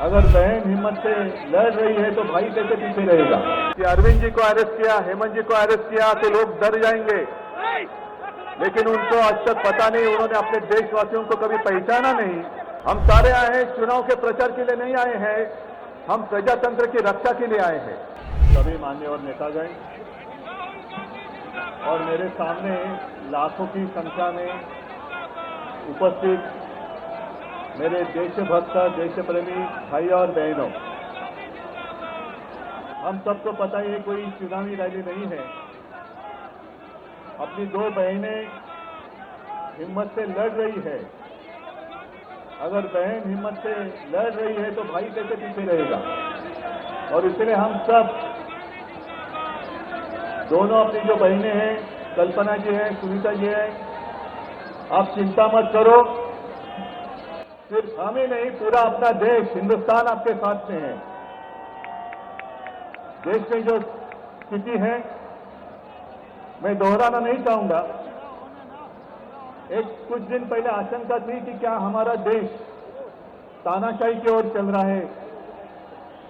अगर बहन हिम्मत से लड़ रही है तो भाई कैसे पीछे रहेगा। कि अरविंद जी को अरेस्ट किया, हेमंत जी को अरेस्ट किया तो लोग डर जाएंगे, लेकिन उनको आज तक पता नहीं, उन्होंने अपने देशवासियों को कभी पहचाना नहीं। हम सारे आए हैं चुनाव के प्रचार के लिए नहीं आए हैं, हम प्रजातंत्र की रक्षा के लिए आए हैं। सभी मान्यवर नेतागण और मेरे सामने लाखों की संख्या में उपस्थित मेरे देशभक्त देश प्रेमी भाई और बहनों, हम सबको पता है ये कोई चुनावी रैली नहीं है। अपनी दो बहनें हिम्मत से लड़ रही है। अगर बहन हिम्मत से लड़ रही है तो भाई कैसे पीछे रहेगा। और इसलिए हम सब दोनों अपनी जो बहनें हैं, कल्पना जी हैं, सुनीता जी हैं, आप चिंता मत करो। सिर्फ हम ही नहीं, पूरा अपना देश हिंदुस्तान आपके साथ में है। देश में जो स्थिति है मैं दोहराना नहीं चाहूंगा। कुछ दिन पहले आशंका थी कि क्या हमारा देश तानाशाही की ओर चल रहा है,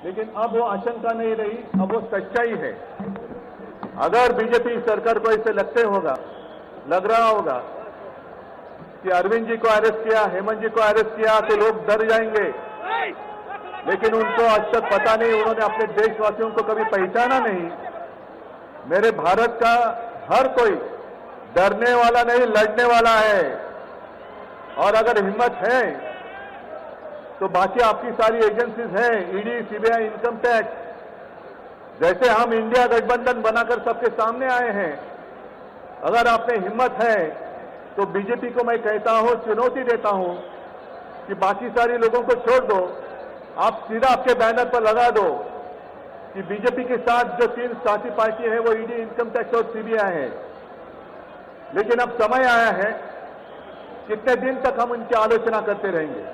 लेकिन अब वो आशंका नहीं रही, अब वो सच्चाई है। अगर बीजेपी सरकार को ऐसे लग रहा होगा कि अरविंद जी को अरेस्ट किया, हेमंत जी को अरेस्ट किया तो लोग डर जाएंगे, लेकिन उनको आज तक पता नहीं, उन्होंने अपने देशवासियों को कभी पहचाना नहीं। मेरे भारत का हर कोई डरने वाला नहीं, लड़ने वाला है। और अगर हिम्मत है तो बाकी आपकी सारी एजेंसीज हैं, ईडी, सीबीआई, इनकम टैक्स, जैसे हम इंडिया गठबंधन बनाकर सबके सामने आए हैं। अगर आपने हिम्मत है तो बीजेपी को मैं कहता हूं, चुनौती देता हूं कि बाकी सारे लोगों को छोड़ दो, आप सीधा आपके बैनर पर लगा दो कि बीजेपी के साथ जो तीन साथी पार्टी है वो ईडी, इनकम टैक्स और सीबीआई है। लेकिन अब समय आया है, कितने दिन तक हम उनकी आलोचना करते रहेंगे।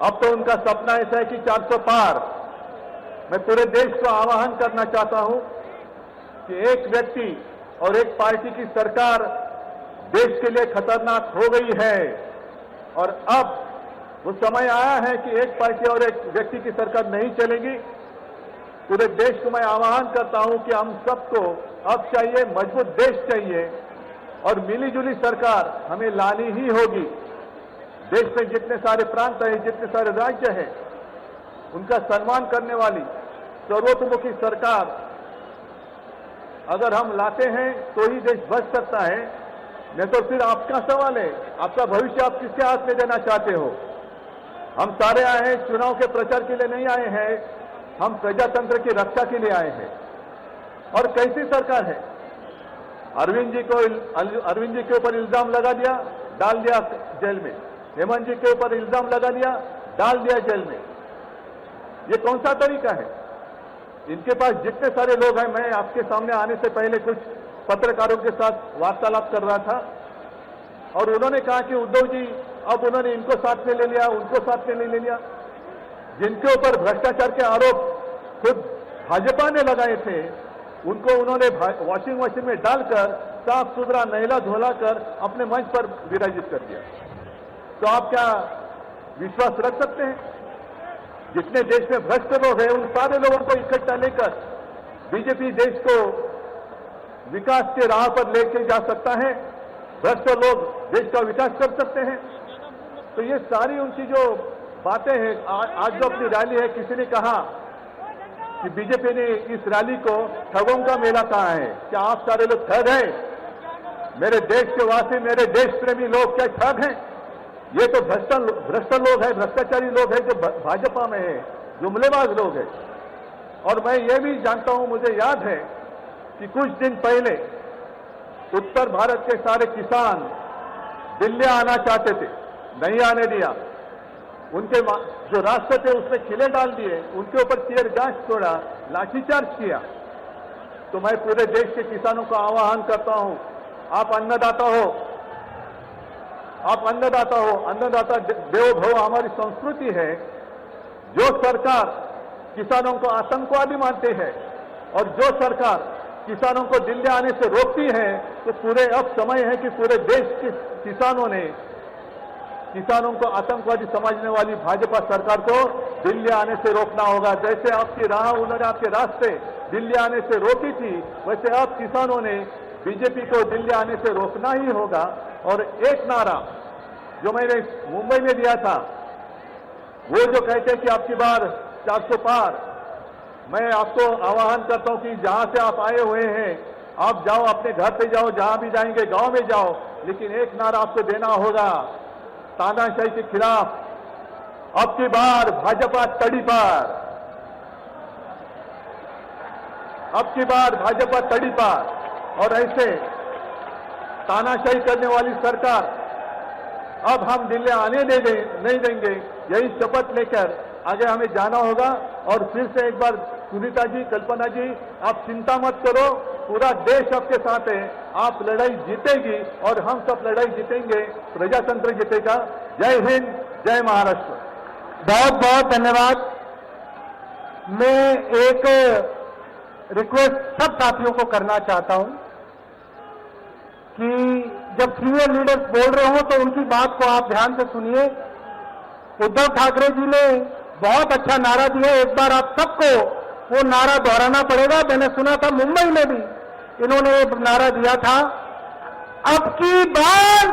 अब तो उनका सपना ऐसा है कि 400 पार। मैं पूरे देश को आह्वान करना चाहता हूं कि एक व्यक्ति और एक पार्टी की सरकार देश के लिए खतरनाक हो गई है, और अब वो समय आया है कि एक पार्टी और एक व्यक्ति की सरकार नहीं चलेगी। पूरे देश को मैं आह्वान करता हूं कि हम सबको अब चाहिए, मजबूत देश चाहिए, और मिलीजुली सरकार हमें लानी ही होगी। देश में जितने सारे प्रांत हैं, जितने सारे राज्य हैं, उनका सम्मान करने वाली सर्वतोमुखी सरकार अगर हम लाते हैं तो ही देश बच सकता है, नहीं तो फिर आपका सवाल है, आपका भविष्य आप किसके हाथ में देना चाहते हो। हम सारे आए हैं चुनाव के प्रचार के लिए नहीं आए हैं, हम प्रजातंत्र की रक्षा के लिए आए हैं। और कैसी सरकार है, अरविंद जी के ऊपर इल्जाम लगा दिया, डाल दिया जेल में, हेमंत जी के ऊपर इल्जाम लगा दिया, डाल दिया जेल में। ये कौन सा तरीका है। इनके पास जितने सारे लोग हैं, मैं आपके सामने आने से पहले कुछ पत्रकारों के साथ वार्तालाप कर रहा था, और उन्होंने कहा कि उद्धव जी अब उन्होंने इनको साथ में ले लिया, उनको साथ में ले लिया। जिनके ऊपर भ्रष्टाचार के आरोप खुद भाजपा ने लगाए थे, उनको उन्होंने वॉशिंग मशीन में डालकर साफ सुथरा नहला धोला कर अपने मंच पर विराजित कर दिया। तो आप क्या विश्वास रख सकते हैं। जितने देश में भ्रष्ट लोग हैं, उन सारे लोगों को इकट्ठा लेकर बीजेपी देश को विकास के राह पर लेके जा सकता है, भ्रष्ट लोग देश का विकास कर सकते हैं। तो ये सारी उनकी जो बातें हैं, आज जो अपनी रैली है, किसी ने कहा कि बीजेपी ने इस रैली को ठगों का मेला कहा है। क्या आप सारे लोग ठग हैं। मेरे देश के वासी, मेरे देश प्रेमी लोग क्या ठग हैं। ये तो भ्रष्ट लोग हैं, भ्रष्टाचारी लोग हैं जो भाजपा में है, जुमलेबाज लोग हैं। और मैं ये भी जानता हूं, मुझे याद है कि कुछ दिन पहले उत्तर भारत के सारे किसान दिल्ली आना चाहते थे, नहीं आने दिया। उनके जो रास्ते थे उसमें किले डाल दिए, उनके ऊपर टीयर गैस छोड़ा, लाठीचार्ज किया। तो मैं पूरे देश के किसानों का आह्वान करता हूं, आप अन्नदाता हो, अन्नदाता देवो भव हमारी संस्कृति है। जो सरकार किसानों को आतंकवादी मानती है और जो सरकार किसानों को दिल्ली आने से रोकती है, तो पूरे अब समय है कि पूरे देश के किसानों ने किसानों को आतंकवादी समझने वाली भाजपा सरकार को दिल्ली आने से रोकना होगा। जैसे आपकी राह उन्होंने आपके रास्ते दिल्ली आने से रोकी थी, वैसे अब किसानों ने बीजेपी को दिल्ली आने से रोकना ही होगा। और एक नारा जो मैंने मुंबई में दिया था, वो जो कहते हैं कि आपकी बार 400 पार, मैं आपको आह्वान करता हूं कि जहां से आप आए हुए हैं आप जाओ, अपने घर पे जाओ, जहां भी जाएंगे गांव में जाओ, लेकिन एक नारा आपको देना होगा तानाशाही के खिलाफ, अब की बार भाजपा तड़ी पार, अब की बार भाजपा तड़ी पार। और ऐसे तानाशाही करने वाली सरकार अब हम दिल्ली आने नहीं देंगे, यही शपथ लेकर आगे हमें जाना होगा। और फिर से एक बार सुनीता जी, कल्पना जी, आप चिंता मत करो, पूरा देश आपके साथ है, आप लड़ाई जीतेगी और हम सब लड़ाई जीतेंगे, प्रजातंत्र जीतेगा। जय हिंद, जय महाराष्ट्र। बहुत बहुत धन्यवाद। मैं एक रिक्वेस्ट सब साथियों को करना चाहता हूं कि जब सीनियर लीडर्स बोल रहे हो तो उनकी बात को आप ध्यान से सुनिए। उद्धव ठाकरे जी ने बहुत अच्छा नारा दिया, एक बार आप सबको वो नारा दोहराना पड़ेगा। मैंने सुना था मुंबई में भी इन्होंने एक नारा दिया था, अब की बार